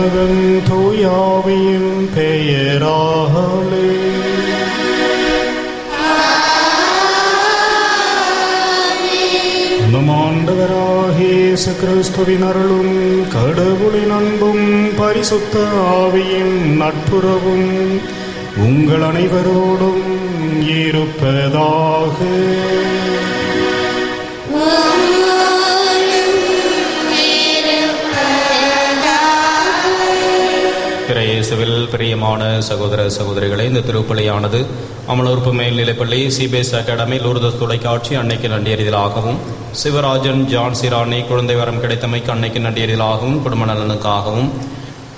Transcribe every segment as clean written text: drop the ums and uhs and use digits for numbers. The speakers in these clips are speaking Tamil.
மகன் தூயாவியின் பெயராலே. நம் ஆண்டவராகிய இயேசு கிறிஸ்துவின் அருளும் கடவுளின் அன்பும் பரிசுத்த ஆவியின் நட்புறவும் உங்கள் அனைவரோடும் இருப்பதாக. இயேசுவில் பிரியமான சகோதர சகோதரிகளே, இந்த திருப்பலியானது அமலூர்ப்பு மேல்நிலைப்பள்ளி சிபிஎஸ் அகாடமி லூர்தஸ் தொலைக்காட்சி அன்னைக்கு நன்றியறிதலாகவும், சிவராஜன் ஜான் சிராணி குழந்தை வரம் கிடைத்தமைக்கு அன்னைக்கு நன்றியறிதலாகவும், குடும்ப நலனுக்காகவும்,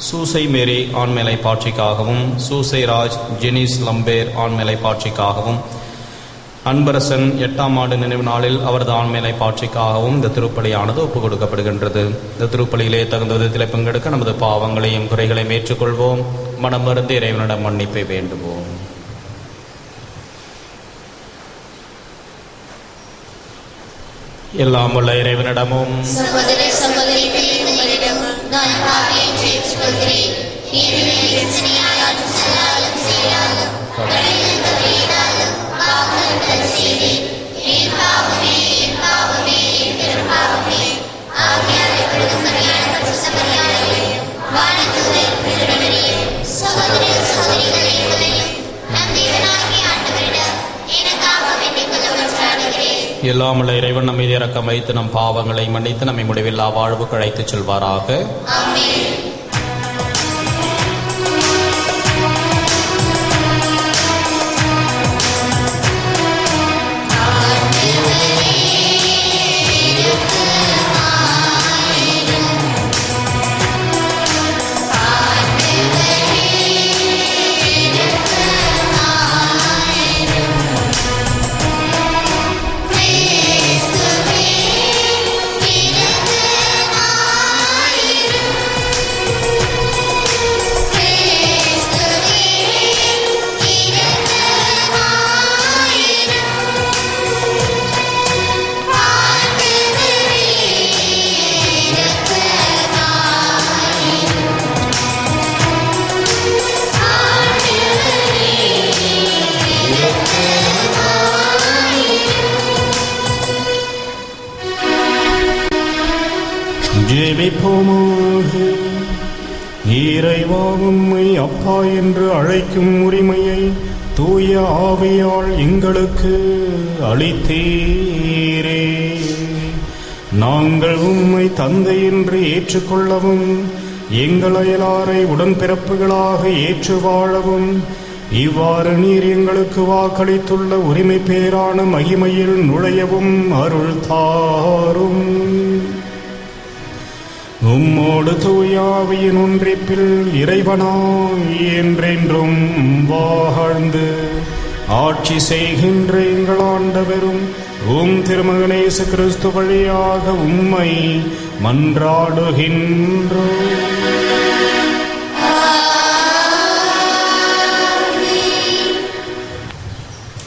சூசை மேரி ஆண்மேலை பாட்சிக்காகவும், சூசை ராஜ் ஜெனிஸ் லம்பேர் ஆண்மேலை பாட்சிக்காகவும், அன்பரசன் 8ஆம் ஆண்டு நினைவு நாளில் அவரது ஆண்மேலை பாட்சிக்காகவும் இந்த திருப்பலியானது ஒப்புக் கொடுக்கப்படுகின்றது. இந்த திருப்பலியிலே தகுந்த விதத்தில் பங்கெடுக்க நமது பாவங்களையும் குறைகளையும் ஏற்றுக்கொள்வோம். மனமருந்து இறைவனிடம் மன்னிப்பை வேண்டுவோம். எல்லாம் உள்ள இறைவனிடமும் எல்லாம் உள்ள இறைவன் நம்மை இறக்கம் வைத்து நம் பாவங்களை மன்னித்து நம்மை முடிவில்லா வாழ்வுக்கு அழைத்துச் செல்வாராக. ஜெபிப்போமாக. இறைவா, உம்மை அப்பா என்று அழைக்கும் உரிமையை தூய ஆவியால் எங்களுக்கு அளித்தீரே. நாங்கள் உம்மை தந்தை என்று ஏற்றுக்கொள்ளவும், எங்கள் அயலாரை உடன்பிறப்புகளாக ஏற்று வாழவும், இவ்வாறு நீர் எங்களுக்கு வாக்களித்துள்ள உரிமை பேரான மகிமையில் நுழையவும் அருள் தாரும். உம்மோடு தூயாவியின் ஒன்றிப்பில் இறைவனாய் என்றென்றும் வாழ்ந்து ஆட்சி செய்கின்ற எங்கள் ஆண்டவரும் உம் திருமகன் இயேசு கிறிஸ்து வழியாக உம்மை மன்றாடுகின்றோம்.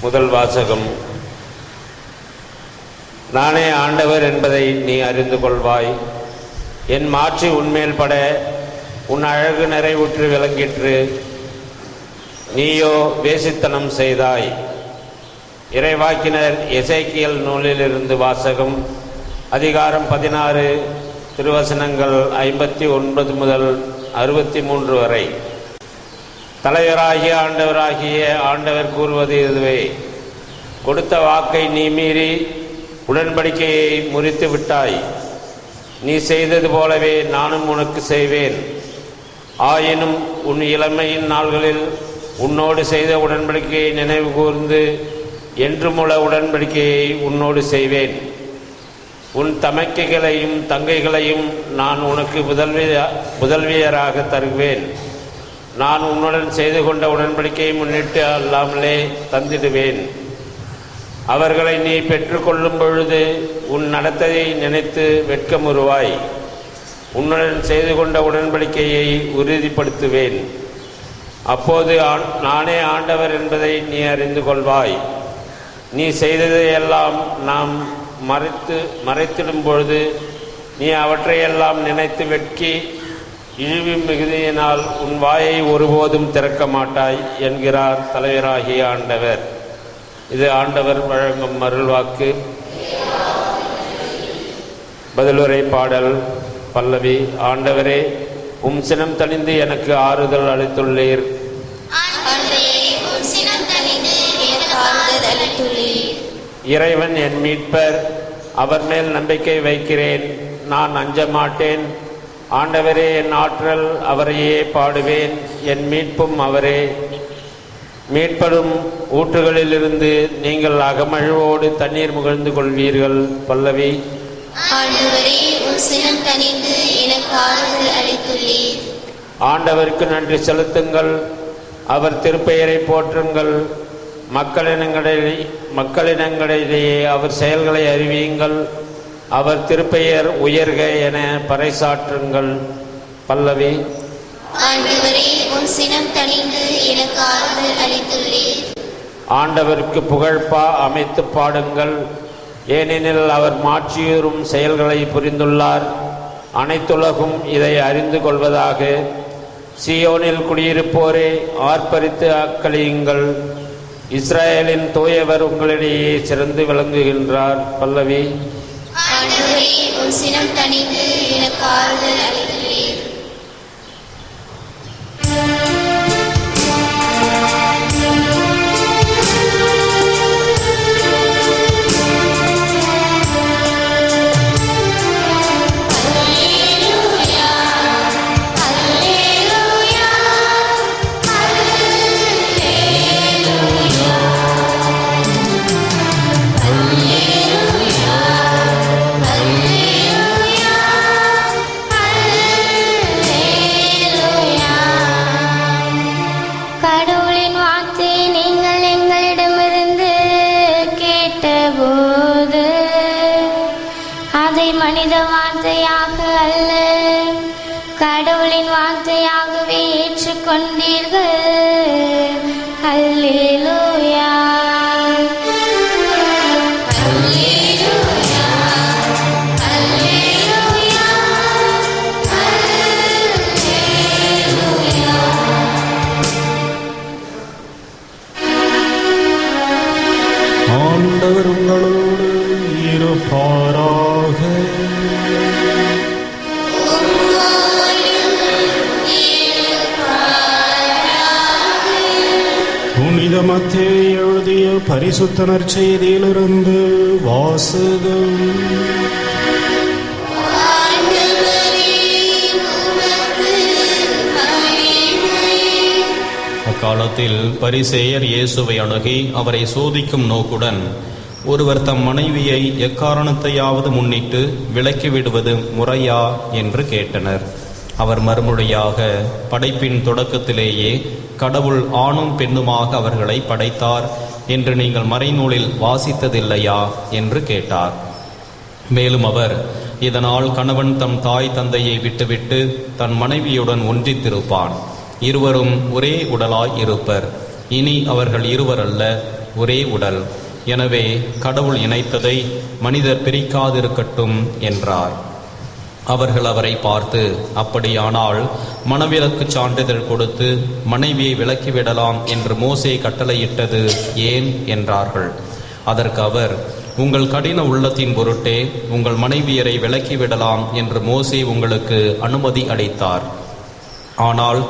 முதல் வாசகம். நானே ஆண்டவர் என்பதை நீ அறிந்து கொள்வாய். என் மாட்சி உன்மேல் பட உன் அழகு நிறைவுற்று விளங்கிற்று. நீயோ வேசித்தனம் செய்தாய். இறைவாக்கினர் எசேக்கியேல் நூலிலிருந்து வாசகம். அதிகாரம் 16, திருவசனங்கள் 59 முதல் 63 வரை. தலைவராகிய ஆண்டவர் கூறுவது இதுவே: கொடுத்த வாக்கை நீ மீறி உடன்படிக்கையை முறித்து விட்டாய். நீ செய்தது போலவே நானும் உனக்கு செய்வேன். ஆயினும் உன் இளமையின் நாள்களில் உன்னோடு செய்த உடன்படிக்கையை நினைவு கூர்ந்து என்றுமுள்ள உடன்படிக்கையை உன்னோடு செய்வேன். உன் தமக்கைகளையும் தங்கைகளையும் நான் உனக்கு புதல்வியராக தருவேன். நான் உன்னுடன் செய்து கொண்ட உடன்படிக்கையை முன்னிட்டு அல்லாமலே தந்திடுவேன். அவர்களை நீ பெற்றுக்கொள்ளும் பொழுது உன் நடத்தையை நினைத்து வெட்கமுறுவாய். உன்னுடன் செய்து கொண்ட உடன்படிக்கையை உறுதிப்படுத்துவேன். அப்போது நானே ஆண்டவர் என்பதை நீ அறிந்து கொள்வாய். நீ செய்ததையெல்லாம் நாம் மறைத்திடும் பொழுது நீ அவற்றையெல்லாம் நினைத்து வெட்கி இழிவு மிகுதியினால் உன் வாயை ஒருபோதும் திறக்க மாட்டாய் என்கிறார் தலைவராகிய ஆண்டவர். இது ஆண்டவர் வழங்கும் அருள்வாக்கு. பதிலுரை பாடல் பல்லவி. ஆண்டவரே, உம் சினம் தணிந்து எனக்கு ஆறுதல் அளித்துள்ளீர். இறைவன் என் மீட்பர், அவர் மேல் நம்பிக்கை வைக்கிறேன், நான் அஞ்ச மாட்டேன். ஆண்டவரே என் ஆற்றல், அவரையே பாடுவேன், என் மீட்பும் அவரே. மீட்படும் ஊற்றுகளிலிருந்து நீங்கள் அகமழ்வோடு தண்ணீர் முகழ்ந்து கொள்வீர்கள். பல்லவி. ஆண்டவருக்கு நன்றி செலுத்துங்கள், அவர் திருப்பெயரை போற்றுங்கள். மக்களினங்களிடையே அவர் செயல்களை அறிவியுங்கள், அவர் திருப்பெயர் உயர்க என பறைசாற்றுங்கள். பல்லவி. ஆண்டவருக்கு புகழ்பா அமைத்து பாடுங்கள், ஏனெனில் அவர் மாட்சியுறும் செயல்களை புரிந்துள்ளார். அனைத்துலகும் இதை அறிந்து கொள்வதாக. சியோனில் குடியிருப்போரே, ஆர்ப்பரித்து அக்களியுங்கள், இஸ்ரேலின் தூயவர் உங்களிடையே சிறந்து விளங்குகின்றார். பல்லவி. மனித வார்த்தையாக அல்ல, கடவுளின் வார்த்தையாகவே ஏற்றுக்கொண்டீர்கள். அல்லேலூயா. ஆண்டவர் உங்களோடு இருப்பாராக. புனித மத்தேயு எழுதிய பரிசுத்த நற்செய்தியிலிருந்து வாசகம். அக்காலத்தில் பரிசேயர் இயேசுவை அணுகி அவரை சோதிக்கும் நோக்குடன், ஒருவர் தம் மனைவியை எக்காரணத்தையாவது முன்னிட்டு விலக்கிவிடுவது முறையா என்று கேட்டனர். அவர் மறுமொழியாக, படைப்பின் தொடக்கத்திலேயே கடவுள் ஆணும் பெண்ணுமாக அவர்களை படைத்தார் என்று நீங்கள் மறைநூலில் வாசித்ததில்லையா என்று கேட்டார். மேலும் அவர், இதனால் கணவன் தம் தாய் தந்தையை விட்டுவிட்டு தன் மனைவியுடன் ஒன்றித்திருப்பான், இருவரும் ஒரே உடலாய் இருப்பர். இனி அவர்கள் இருவர் அல்ல, ஒரே உடல். எனவே கடவுள் இணைத்ததை மனிதர் பிரிக்காதிருக்கட்டும் என்றார். அவர்கள் அவரை பார்த்து, அப்படியானால் மணவிலக்கு சான்றிதழ் கொடுத்து மனைவியை விலக்கிவிடலாம் என்று மோசே கட்டளையிட்டது ஏன் என்றார்கள். அதற்கு அவர், உங்கள் கடின உள்ளத்தின் பொருட்டே உங்கள் மனைவியரை விலக்கிவிடலாம் என்று மோசே உங்களுக்கு அனுமதி அளித்தார். ஆனால்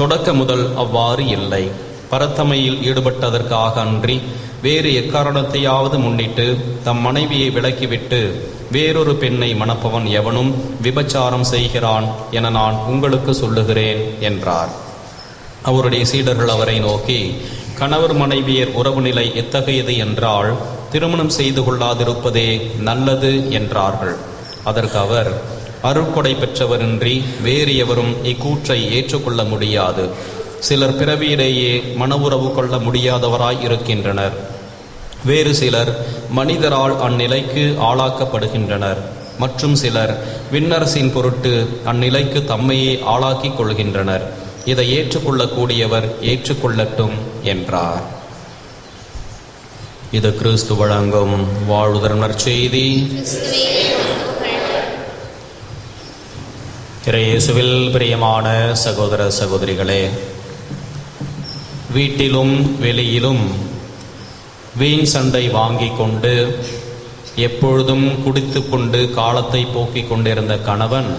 தொடக்க முதல் அவ்வாறு இல்லை. பரத்தமையில் ஈடுபட்டதற்காக அன்றி வேறு எக்காரணத்தையாவது முன்னிட்டு தம் மனைவியை விலக்கிவிட்டு வேறொரு பெண்ணை மணப்பவன் எவனும் விபச்சாரம் செய்கிறான் என நான் உங்களுக்கு சொல்லுகிறேன் என்றார். அவருடைய சீடர்கள் அவரை நோக்கி, கணவர் மனைவியர் உறவு நிலை எத்தகையது என்றால் திருமணம் செய்து கொள்ளாதிருப்பதே நல்லது என்றார்கள். அதற்கு அவர், அருட்கொடை பெற்றவரின்றி வேறு எவரும் இக்கூற்றை ஏற்றுக்கொள்ள முடியாது. சிலர் பிறவியிலேயே மன உறவு கொள்ள முடியாதவராய் இருக்கின்றனர். வேறு சிலர் மனிதரால் அந்நிலைக்கு ஆளாக்கப்படுகின்றனர். மற்றும் சிலர் விண்ணரசின் பொருட்டு அந்நிலைக்கு தம்மையே ஆளாக்கிக் கொள்கின்றனர். இதை ஏற்றுக்கொள்ளக்கூடியவர் ஏற்றுக்கொள்ளட்டும் என்றார். இது கிறிஸ்து வழங்கும் வாழ்வுதரும் நற்செய்தி. இயேசுவில் பிரியமான சகோதர சகோதரிகளே, வீட்டிலும் வெளியிலும் வீண் சண்டை வாங்கி கொண்டு எப்பொழுதும் குடித்து கொண்டு காலத்தை போக்கிக் கொண்டிருந்த கணவன்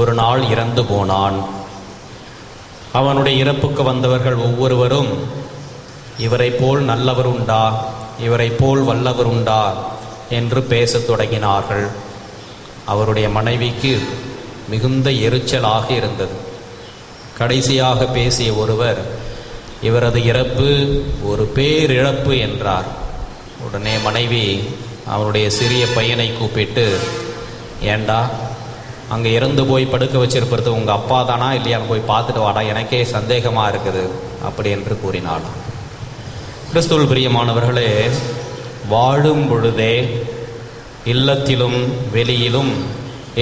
ஒரு நாள் இறந்து போனான். அவனுடைய இறப்புக்கு வந்தவர்கள் ஒவ்வொருவரும் இவரை போல் நல்லவர் உண்டா, இவரை போல் வல்லவர் உண்டா என்று பேசத் தொடங்கினார்கள். அவருடைய மனைவிக்கு மிகுந்த எரிச்சலாக இருந்தது. கடைசியாக பேசிய ஒருவர் இவரது இறப்பு ஒரு பேரிழப்பு என்றார். உடனே மனைவி அவருடைய சிறிய பையனை கூப்பிட்டு, ஏண்டா அங்கே இறந்து போய் படுக்க வச்சிருப்பது உங்கள் அப்பா தானா இல்லையான்னு போய் பார்த்துட்டு வாடா, எனக்கே சந்தேகமாக இருக்குது அப்படி என்று கூறினாள். கிறிஸ்துவில் பிரியமானவர்களே, வாழும் பொழுதே இல்லத்திலும் வெளியிலும்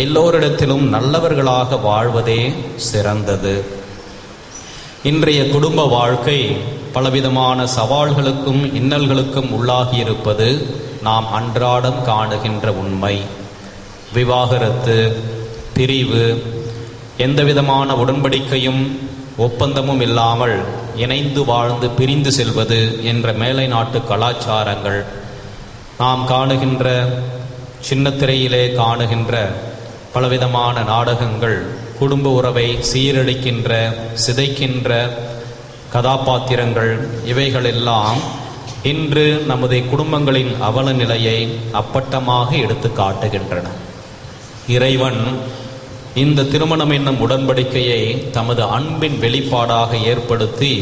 எல்லோரிடத்திலும் நல்லவர்களாக வாழ்வதே சிறந்தது. இன்றைய குடும்ப வாழ்க்கை பலவிதமான சவால்களுக்கும் இன்னல்களுக்கும் உள்ளாகியிருப்பது நாம் அன்றாடம் காணுகின்ற உண்மை. விவாகரத்து, பிரிவு, எந்தவிதமான உடன்படிக்கையும் ஒப்பந்தமும் இல்லாமல் இணைந்து வாழ்ந்து பிரிந்து செல்வது என்ற மேலை நாட்டு கலாச்சாரங்கள், நாம் காணுகின்ற சின்னத்திரையிலே காணுகின்ற பலவிதமான நாடகங்கள், குடும்ப உறவை சீரழிக்கின்ற சிதைக்கின்ற கதாபாத்திரங்கள், இவைகளெல்லாம் இன்று நமது குடும்பங்களின் அவல நிலையை அப்பட்டமாக எடுத்து காட்டுகின்றன. இறைவன் இந்த திருமணம் என்னும் உடன்படிக்கையை தமது அன்பின் வெளிப்பாடாக ஏற்படுத்தி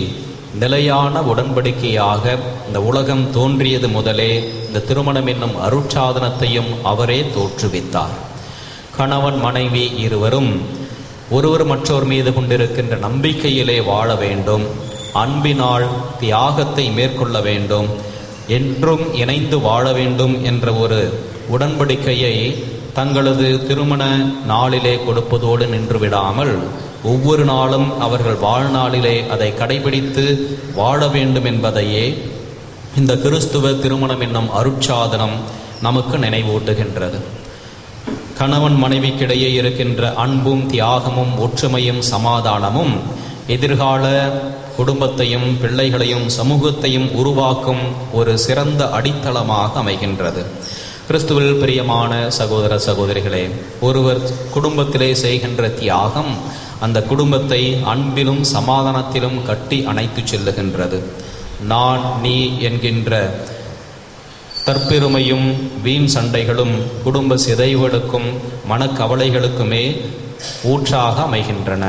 நிலையான உடன்படிக்கையாக இந்த உலகம் தோன்றியது முதலே இந்த திருமணம் என்னும் அருட்சாதனத்தையும் அவரே தோற்றுவித்தார். கணவன் மனைவி இருவரும் ஒருவர் மற்றவர் மீது கொண்டிருக்கின்ற நம்பிக்கையிலே வாழ வேண்டும், அன்பினால் தியாகத்தை மேற்கொள்ள வேண்டும், என்றும் இணைந்து வாழ வேண்டும் என்ற ஒரு உடன்படிக்கையை தங்களது திருமண நாளிலே கொடுப்பதோடு நின்றுவிடாமல் ஒவ்வொரு நாளும் அவர்கள் வாழ்நாளிலே அதை கடைபிடித்து வாழ வேண்டும் என்பதையே இந்த கிறிஸ்துவ திருமணம் என்னும் அருட்சாதனம் நமக்கு நினைவூட்டுகின்றது. கணவன் மனைவிக்கிடையே இருக்கின்ற அன்பும் தியாகமும் ஒற்றுமையும் சமாதானமும் எதிர்கால குடும்பத்தையும் பிள்ளைகளையும் சமூகத்தையும் உருவாக்கும் ஒரு சிறந்த அடித்தளமாக அமைகின்றது. கிறிஸ்துவில் பிரியமான சகோதர சகோதரிகளே, ஒருவர் குடும்பத்திலே செய்கின்ற தியாகம் அந்த குடும்பத்தை அன்பிலும் சமாதானத்திலும் கட்டி அணைத்து செல்லுகின்றது. நான் நீ என்கின்ற தற்பெருமையும் வீண் சண்டைகளும் குடும்ப சிதைவுகளுக்கும் மனக்கவலைகளுக்குமே ஊற்றாக அமைகின்றன.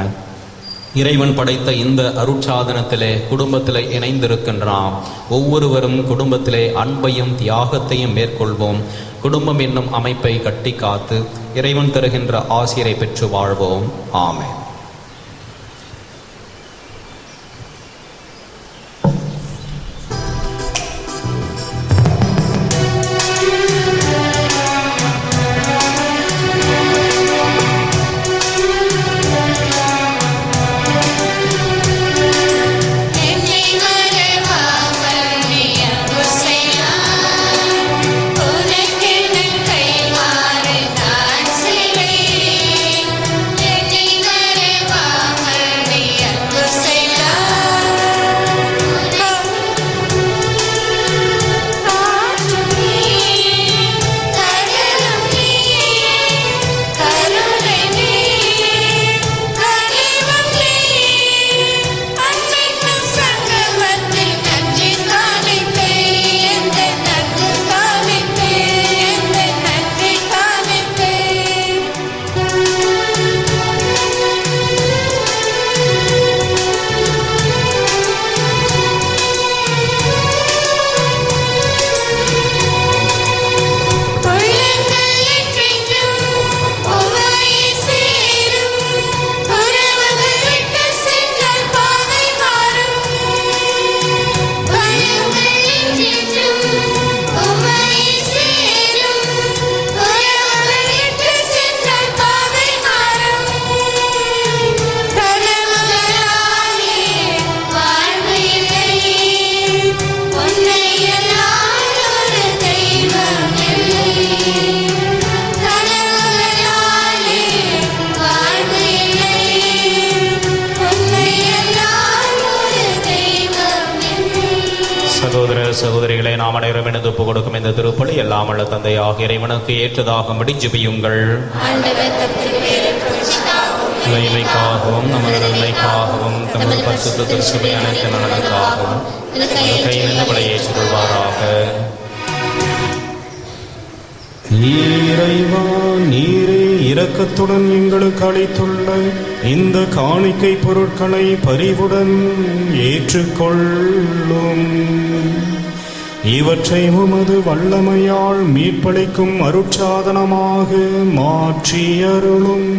இறைவன் படைத்த இந்த அருட்சாதனத்திலே குடும்பத்திலே இணைந்திருக்கின்ற நாம் ஒவ்வொருவரும் குடும்பத்திலே அன்பையும் தியாகத்தையும் மேற்கொள்வோம். குடும்பம் என்னும் அமைப்பை கட்டி காத்து இறைவன் தருகின்ற ஆசிரை பெற்று வாழ்வோம். ஆமென். உனக்கென கைமாறு நான் செய்வேன். சகோதரிகளை நாம் அனைவரும் இணைந்து ஒப்புக் கொடுக்கும் இந்த திருப்பலி எல்லாம் உள்ள தந்தையாக இறைவனுக்கு ஏற்றதாகும்படி ஜெபியுங்கள். மகிமைக்காகவும் நமது நன்மைக்காகவும் தமிழ் பரிசுத்த திருச்சபை அனைத்து நலனுக்காகவும் கையிலிருந்து விலையேற்றிக் கொள்வாராக. இறைவா, நீரே இரக்கத்துடன் எங்களுக்கு அளித்துள்ள இந்த காணிக்கை பொருட்களை பரிவுடன் ஏற்றுக்கொள்ளும். இவற்றை உமது வல்லமையால் மீட்பளிக்கும் அருட்சாதனமாக மாற்றி அருளும்.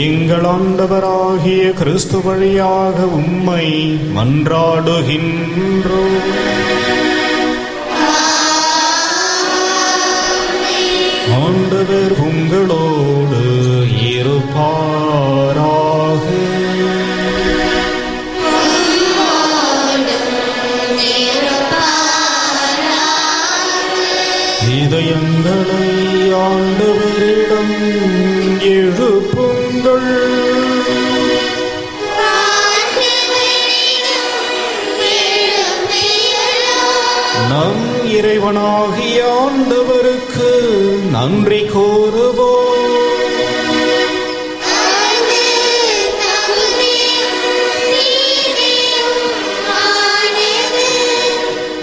எங்கள் ஆண்டவராகிய கிறிஸ்து வழியாக உம்மை மன்றாடுகின்றோம். ஆண்டவர் உங்களோடு இருப்பாராக. இதயங்களை ஆண்டவரிடம் எழுப்புங்கள். நம் இறைவனாகிய ஆண்டவருக்கு நன்றி கூறுவோம்.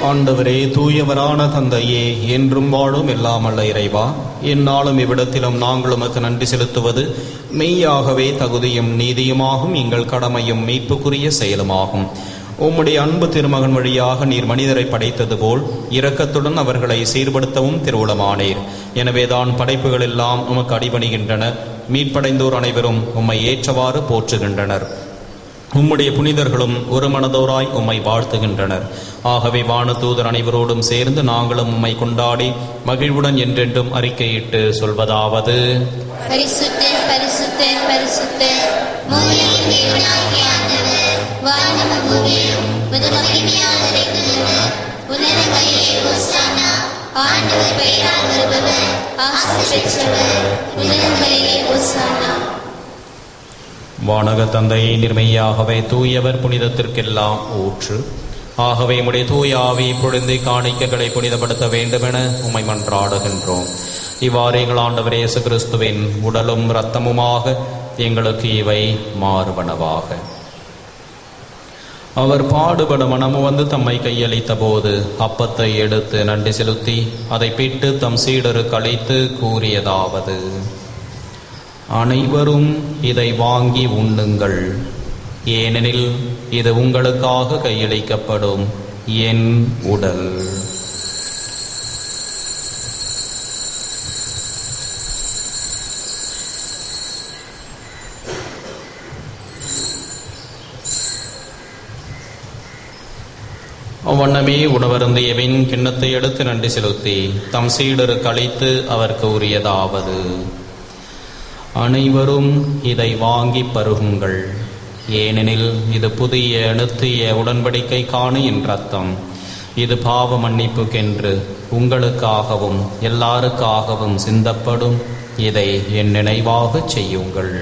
ஆண்டவரே, தூயவரான தந்தையே, என்றும் வாழும் எல்லாம் அல்ல இறைவா, எந்நாளும் இவ்விடத்திலும் நாங்கள் உமக்கு நன்றி செலுத்துவது மெய்யாகவே தகுதியும் நீதியுமாகும், எங்கள் கடமையும் மீட்புக்குரிய செயலுமாகும். உம்முடைய அன்பு திருமகன் வழியாக நீர் மனிதரை படைத்தது போல் இரக்கத்துடன் அவர்களை சீர்படுத்தவும் திருவுளமானீர். எனவேதான் படைப்புகள் எல்லாம் உமக்கு அடிபணிகின்றன. மீட்படைந்தோர் அனைவரும் உம்மை ஏற்றவாறு போற்றுகின்றனர். உம்முடைய புனிதர்களும் ஒரு மனதோராய் உம்மை வாழ்த்துகின்றனர். ஆகவே வானதூதர் அனைவரோடும் சேர்ந்து நாங்களும் உம்மை கொண்டாடி மகிழ்வுடன் என்றென்றும் அறிக்கையிட்டு சொல்வதாவது: பரிசுத்தர் பரிசுத்தர் பரிசுத்தர், வானமும் பூமியும் மகிமையால் நிறைந்துள்ளன. உன்னதங்களிலே ஹோசானா, ஆண்டவர் பெயரால் வருபவர் ஆசி பெற்றவர். உன்னதங்களிலே ஹோசானா. வானக தந்தையை நிர்மையாகவே தூயவர், புனிதத்திற்கெல்லாம் ஊற்று. ஆகவே உம்முடைய தூய ஆவி பொழுந்தை காணிக்கைகளை புனிதப்படுத்த வேண்டுமென உம்மை மன்றாடுகின்றோம். இவ்வாறு எங்கள் ஆண்டவர் இயேசு கிறிஸ்துவின் உடலும் இரத்தமுமாக எங்களுக்கு இவை மாறுபனவாக. அவர் பாடுபட மனமு வந்து தம்மை கையளித்த போது அப்பத்தை எடுத்து நன்றி செலுத்தி அதை பிட்டு தம் சீடருக்கு அளித்து கூறியதாவது: அனைவரும் இதை வாங்கி உண்ணுங்கள், ஏனெனில் இது உங்களுக்காக கையளிக்கப்படும் என் உடல். அவ்வண்ணமே உணவருந்தியவின் கிண்ணத்தை எடுத்து நன்றி செலுத்தி தம் சீடருக்கு அளித்து அவர் கூறியதாவது: அனைவரும் இதை வாங்கி பருகுங்கள், ஏனெனில் இது புதிய நித்திய உடன்படிக்கைக்கான என் இரத்தம். இது பாவ மன்னிப்புக்கென்று உங்களுக்காகவும் எல்லாருக்காகவும் சிந்தப்படும். இதை என் நினைவாக செய்யுங்கள்.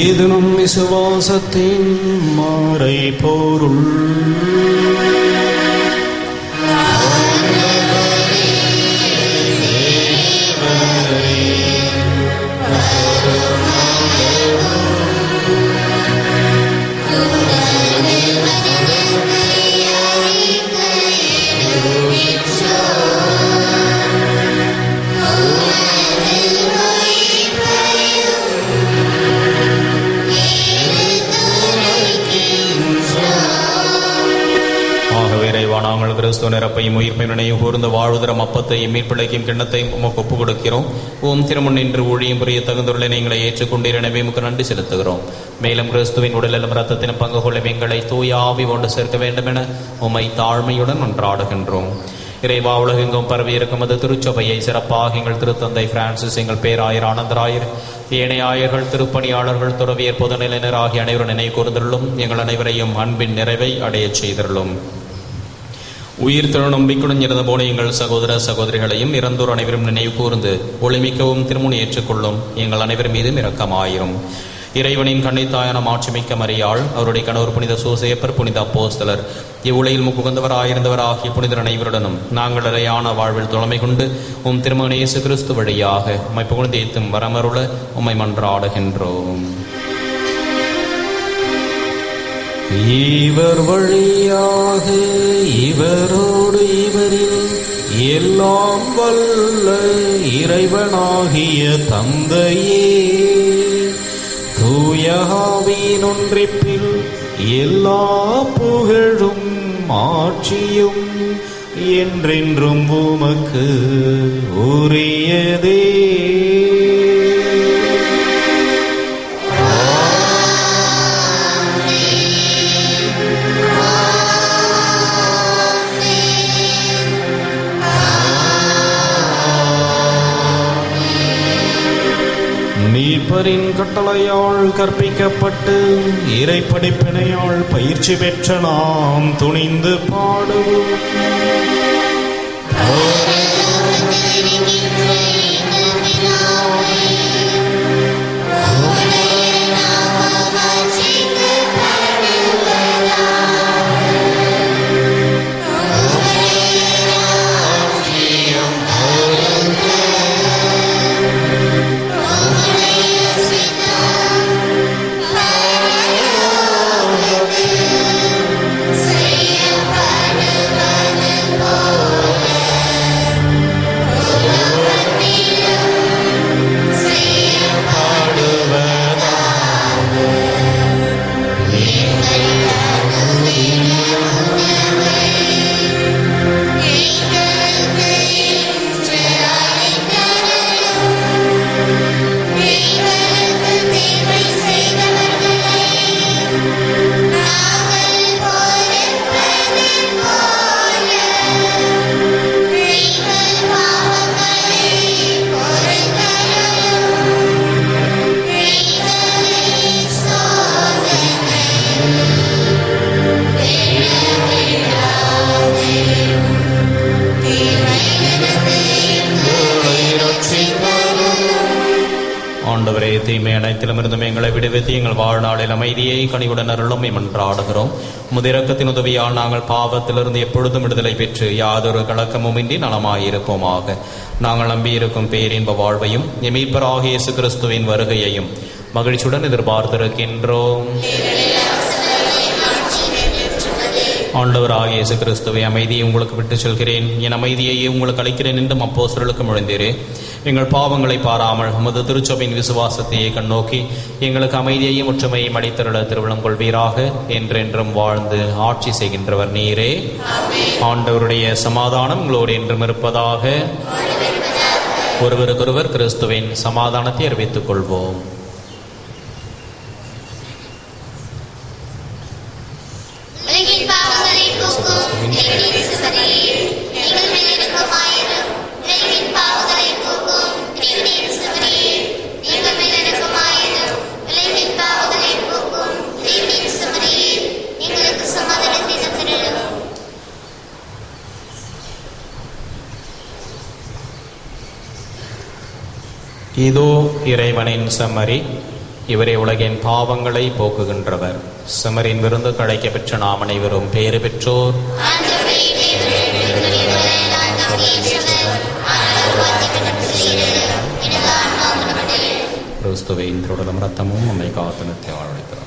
இது நம் விசுவாசத்தின் மறை பொருள். நாங்கள் கிறிஸ்துவ நிரப்பையும் உயிர்ப்பை நினைவு கூர்ந்து வாழ்வுதரம் அப்பத்தையும் மீட்பிழைக்கும் கிண்ணத்தையும் உமக்கு ஒப்புக் கொடுக்கிறோம். ஓம் திருமண் நின்று ஊழியம் புரிய தகுந்துள்ள நீங்களை ஏற்றுக்கொண்டீர், எனவே உமக்கு நன்றி செலுத்துகிறோம். மேலும் கிறிஸ்துவின் உடலிலும் இரத்தத்திலும் பங்கு கொள்ளும் எங்களை தூய ஆவி கொண்டு சேர்க்க வேண்டும் என உம்மை தாழ்மையுடன் மன்றாடுகின்றோம். இறைவா, உலகெங்கும் பரவி இருக்கும் அது திருச்சபையை சிறப்பாக எங்கள் திருத்தந்தை பிரான்சிஸ், எங்கள் பேராயர் ஆனந்தராயர், ஏனைய ஆயர்கள், திருப்பணியாளர்கள், துறவியர், பொதுநிலையினர் ஆகிய அனைவரும் நினைவு கூர்ந்துள்ளும். எங்கள் அனைவரையும் அன்பின் நிறைவை அடையச் செய்துள்ளும். உயிர் திரு நம்பிக்கையுடன் இறந்த போன எங்கள் சகோதர சகோதரிகளையும் இறந்தோர் அனைவரும் நினைவு கூர்ந்து ஒளிமிக்கவும் திருமுனை ஏற்றுக்கொள்ளும் எங்கள் அனைவர் மீதும் இரக்கமாயிரும். இறைவனின் கன்னித்தாயான மாட்சிமிக்க மரியாள், அவருடைய கணவர் புனித சூசையப்பர், புனித அப்போஸ்தலர், இவ்வுலகில் முகுந்தவராயிருந்தவர் ஆகிய புனிதர் அனைவருடனும் நாங்கள் இறையான வாழ்வில் தொலைமை கொண்டு உம் திருமகன் இயேசு கிறிஸ்து வழியாக உம்மை புகழ்ந்தேத்தும் வரமருள உம்மை மன்றாடுகின்றோம். இவர் வழியாக இவரோடு இவரில் எல்லாம் வல்ல இறைவனாகிய தந்தையே, தூய ஆவியின் ஒன்றிப்பில் எல்லா புகழும் ஆட்சியும் என்றென்றும் உமக்கு உரியதே. மீட்பரின் கட்டளையால் கற்பிக்கப்பட்டு இறை படிப்பினையால் பயிற்சி பெற்ற நாம் துணிந்து பாடுவோம். ஆண்டவரே, தீமை அனைத்திலுமிருந்தும் எங்களை விடுவித்து எங்கள் வாழ்நாளில் அமைதியை கனிவுடன் அருளும் மன்றாடுகிறோம். முதிரக்கத்தின் உதவியால் நாங்கள் பாவத்திலிருந்து எப்பொழுதும் விடுதலை பெற்று யாதொரு கலக்கமுமின்றி நலமாயிருப்போமாக. நாங்கள் நம்பியிருக்கும் பேரின்ப வாழ்வையும் மீட்பராகிய இயேசு கிறிஸ்துவின் வருகையையும் மகிழ்ச்சியுடன் எதிர்பார்த்திருக்கின்றோம். ஆண்டவராகிய இயேசு கிறிஸ்துவை, அமைதியை உங்களுக்கு விட்டு செல்கிறேன், என் அமைதியையே உங்களுக்கு அளிக்கிறேன் என்றும் அப்போஸ்தலருக்கு மொழிந்தீரே. எங்கள் பாவங்களை பாராமல் உமது திருச்சபையின் விசுவாசத்தையே கண்ணோக்கி எங்களுக்கு அமைதியையும் ஒற்றுமையையும் அளித்தருள திருவிழம் கொள்வீராக. என்றென்றும் வாழ்ந்து ஆட்சி செய்கின்றவர் நீரே. ஆண்டவருடைய சமாதானம் உங்களோடு என்றும் இருப்பதாக. ஒருவருக்கொருவர் கிறிஸ்துவின் சமாதானத்தை அறிவித்துக் கொள்வோம். இதோ இறைவனின் செம்மறி, இவரே உலகின் பாவங்களை போக்குகின்றவர். செம்மறியின் விருந்து கிடைக்க பெற்ற நாம் அனைவரும் பேறு பெற்றோர். கிறிஸ்துவின் திருடலும் ரத்தமும் நம்மை காத்து நித்தியம் வாழ்விக்கிறார்.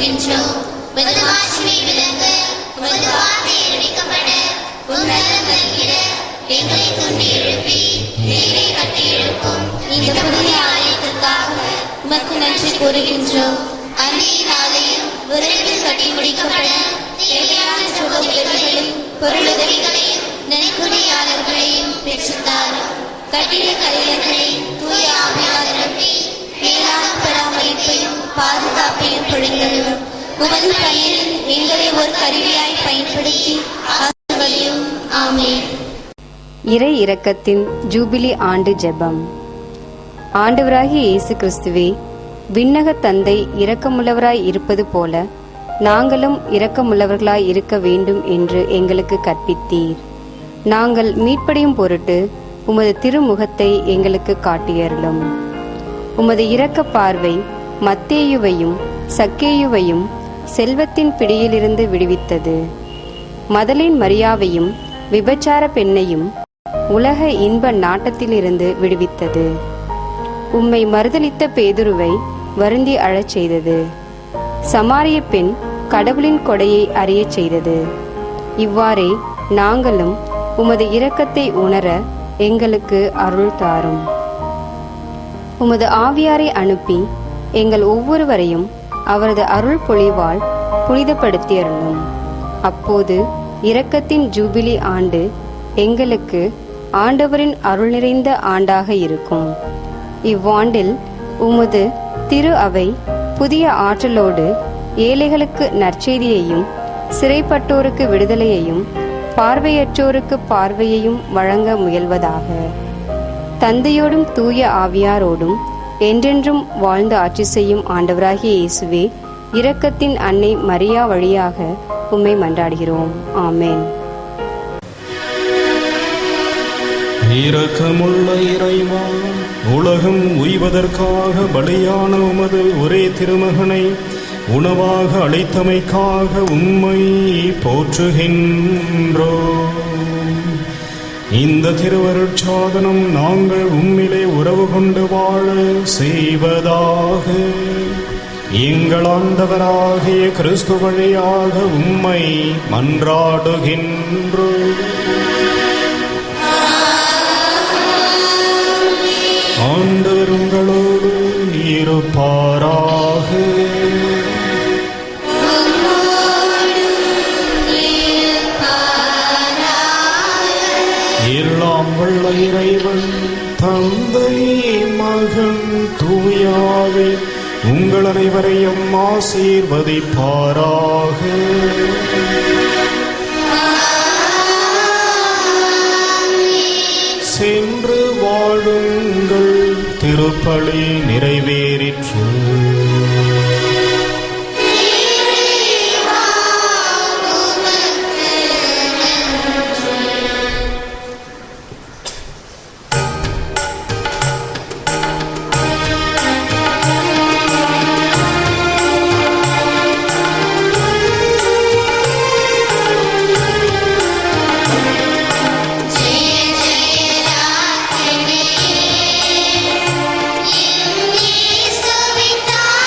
வேண்டுகின்றோம். உமது மாட்சிமை விளங்க, உமது வார்த்தை அறிவிக்கப்பட, உன்னதம் வருகிற எங்களை தூண்டி எழுப்பி நீரை கட்டி எழுப்பும் இந்த புதிய ஆலயத்திற்காக உமக்கு நன்றி கூறுகின்றோம். அன்னையின் ஆலயம் விரைவில் கட்டி முடிக்கப்பட தேவையான சுப உதவிகளையும் பொருளுதவிகளையும் நன்கொடையாளர்களையும் பெற்றுத்தாரும். கட்டிட கலைஞர்களையும் தூய ஆவியால் நிரப்பி மேலான பராமரிப்பையும் பாதுகாப்பையும் பொழிந்தருளும். உமது பணியில் எங்களை ஒரு கருவியாய் பயன்படுத்தி ஆசீர்வதியும். ஆமென். இறை இரக்கத்தின் ஜூபிலி ஆண்டு ஜெபம். ஆண்டவராகிய இயேசு கிறிஸ்துவே, விண்ணக தந்தை இரக்கமுள்ளவராய் இருப்பது போல நாங்களும் இரக்கமுள்ளவர்களாய் இருக்க வேண்டும் என்று எங்களுக்கு கற்பித்தீர். நாங்கள் மீட்படையும் பொருட்டு உமது திருமுகத்தை எங்களுக்கு காட்டியருளும். உமது இரக்க பார்வை மத்தேயுவையும் சக்கேயுவையும் செல்வத்தின் பிடியிலிருந்து விடுவித்தது. மதலின் மரியாவையும் விபச்சார பெண்ணையும் உலக இன்ப நாட்டத்திலிருந்து விடுவித்தது. உம்மை மறுதலித்த பேதுருவை வருந்தி அழச் செய்தது. சமாரிய பெண் கடவுளின் கொடையை அறியச் செய்தது. இவ்வாறே நாங்களும் உமது இரக்கத்தை உணர எங்களுக்கு அருள் தாரும். உமது ஆவியாரை அனுப்பி எங்கள் ஒவ்வொருவரையும் அவரது அருள் பொழிவால் புனிதப்படுத்தியருளும். அப்போது இரக்கத்தின் ஜூபிலி ஆண்டு எங்களுக்கு ஆண்டவரின் அருள் நிறைந்த ஆண்டாக இருக்கும். இவ்வாண்டில் உமது திரு அவை புதிய ஆற்றலோடு ஏழைகளுக்கு நற்செய்தியையும் சிறைப்பட்டோருக்கு விடுதலையையும் பார்வையற்றோருக்கு பார்வையையும் வழங்க முயல்வதாக. தந்தையோடும் தூய ஆவியாரோடும் என்றென்றும் வாழ்ந்து ஆட்சி செய்யும் ஆண்டவராகிய இயேசுவே, இரக்கத்தின் அன்னை மரியா வழியாக உம்மை மன்றாடுகிறோம். ஆமென். இரக்கமுள்ள இறைவா, உலகம் உய்வதற்காக பலியான உமது ஒரே திருமகனை உணவாக அளித்தமைக்காக உம்மை போற்றுகின்றோம். இந்த திருவருட்சாதனம் நாங்கள் உம்மிலே உறவு கொண்டு வாழ செய்வதாக. எங்கள் ஆண்டவராகிய கிறிஸ்து வழியாக உம்மை மன்றாடுகின்றோம். ஆண்டவர் உங்களோடு இருப்பாராக. எல்லாம் வல்ல இறைவன் தந்தை மகன் தூயாவே உங்கள் அனைவரையும் ஆசீர்வதிப்பாராக. சென்று வாழுங்கள். திருப்பலி நிறைவேறிற்று. Stop.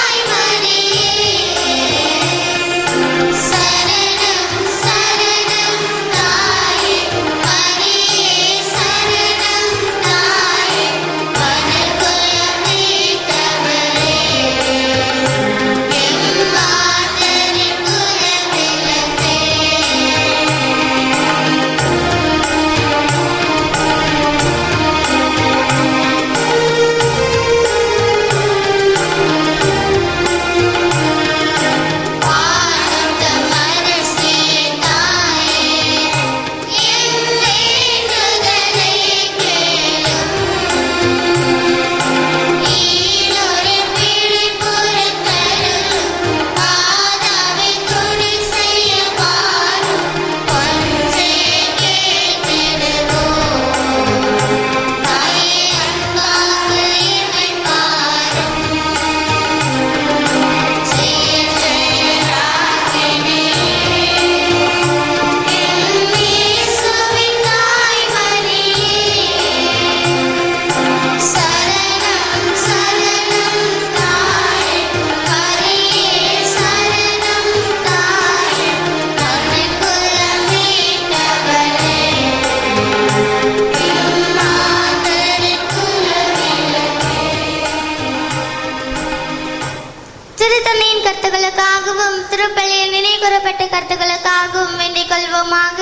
திருத்தந்தையின் கருத்துக்களுக்காகவும் திருப்பலியில் நினை கூறப்பட்ட கருத்துக்களுக்காகவும் வேண்டிக் கொள்வோமாக.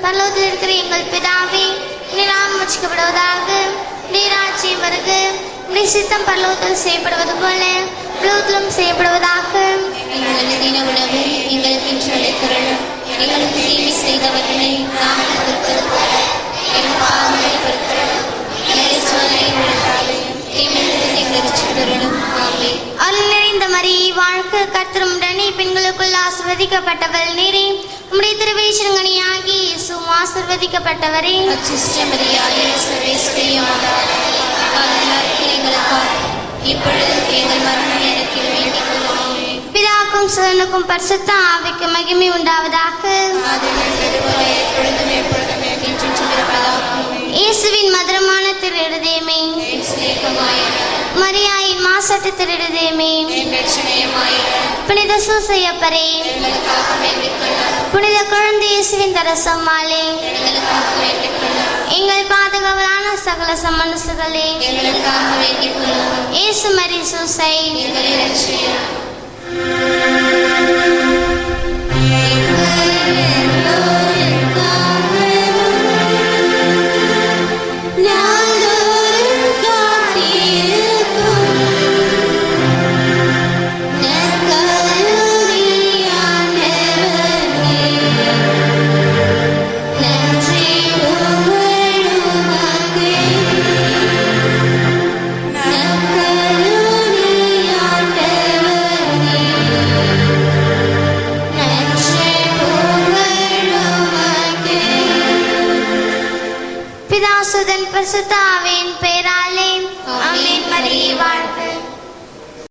பரலோகத்தில் இருக்கிற எங்கள் பிதாவே, உம்முடைய நாமம் உச்சரிக்கப்படுவதாக. உம்முடைய ராஜ்யம் வருக. உம்முடைய சித்தம் பரலோகத்தில் செய்யப்படுவது போல பூலோகத்திலும் செய்யப்படுவதாக. எங்கள் தின உணவு எங்களுக்கு இன்று அளித்தருளும். எங்களுக்கு தீமை செய்தவர்களை நாங்கள் பொறுப்பது போல எங்கள் பாவங்களை பொறுத்தருளும். எங்களை சோதனையில் விழுத்தாதையும் தீமையிலிருந்து எங்களை ரட்சித்தருளும். ஆமென். அருள் நிறைந்த மரியே வாழ்க, கர்த்தர் உம்முடனே பெண்களுக்குள் ஆசீர்வதிக்கப்பட்டவள் நீரே. உம்முடைய திருவயிற்றின்கனியாகிய இயேசுவும் ஆசீர்வதிக்கப்பட்டவரே. அச்சிஷ்ட மரியாயே, சர்வேஸ்வரிய மாதாவே, பாவிகளாகிய எங்களுக்காக இப்பொழுதும் எங்கள் மரண நேரத்தில் வேண்டிக் கொள்ளும். ஆமென். பிதாவுக்கும் சுதனுக்கும் பரிசுத்த ஆவிக்கும் மகிமை உண்டாவதாக. எப்பொழுதும் எப்பொழுதும் என்றும் இருப்பதாக. இயேசுவின் மதுரமான திருஹிருதயமே, மரியாயின் மாசற்ற திருஹிருதயமே, புனித சூசையப்பரே, புனித குழந்தை இயேசுவின் தரசம்மாளே, எங்கள் பாதுகாவலான சகல சமனசுகளே, இயேசு மரி சூசை, பரிசுத்த